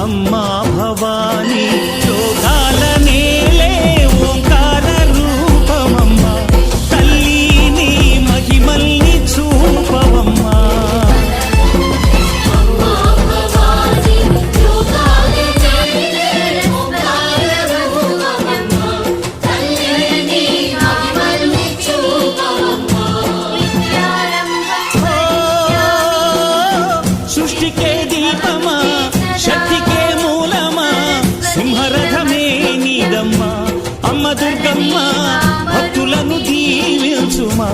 అమ్మా భవానీ లోకాల నేలే ఓంకార రూపమమ్మ తల్లి నీ మహిమల్ని చూపవమ్మా సృష్టికే దీపమా శక్తికే మూలమా సింహరథమే నీదమ్మా అమ్మ దుర్గమ్మ భక్తులను దీవించుమా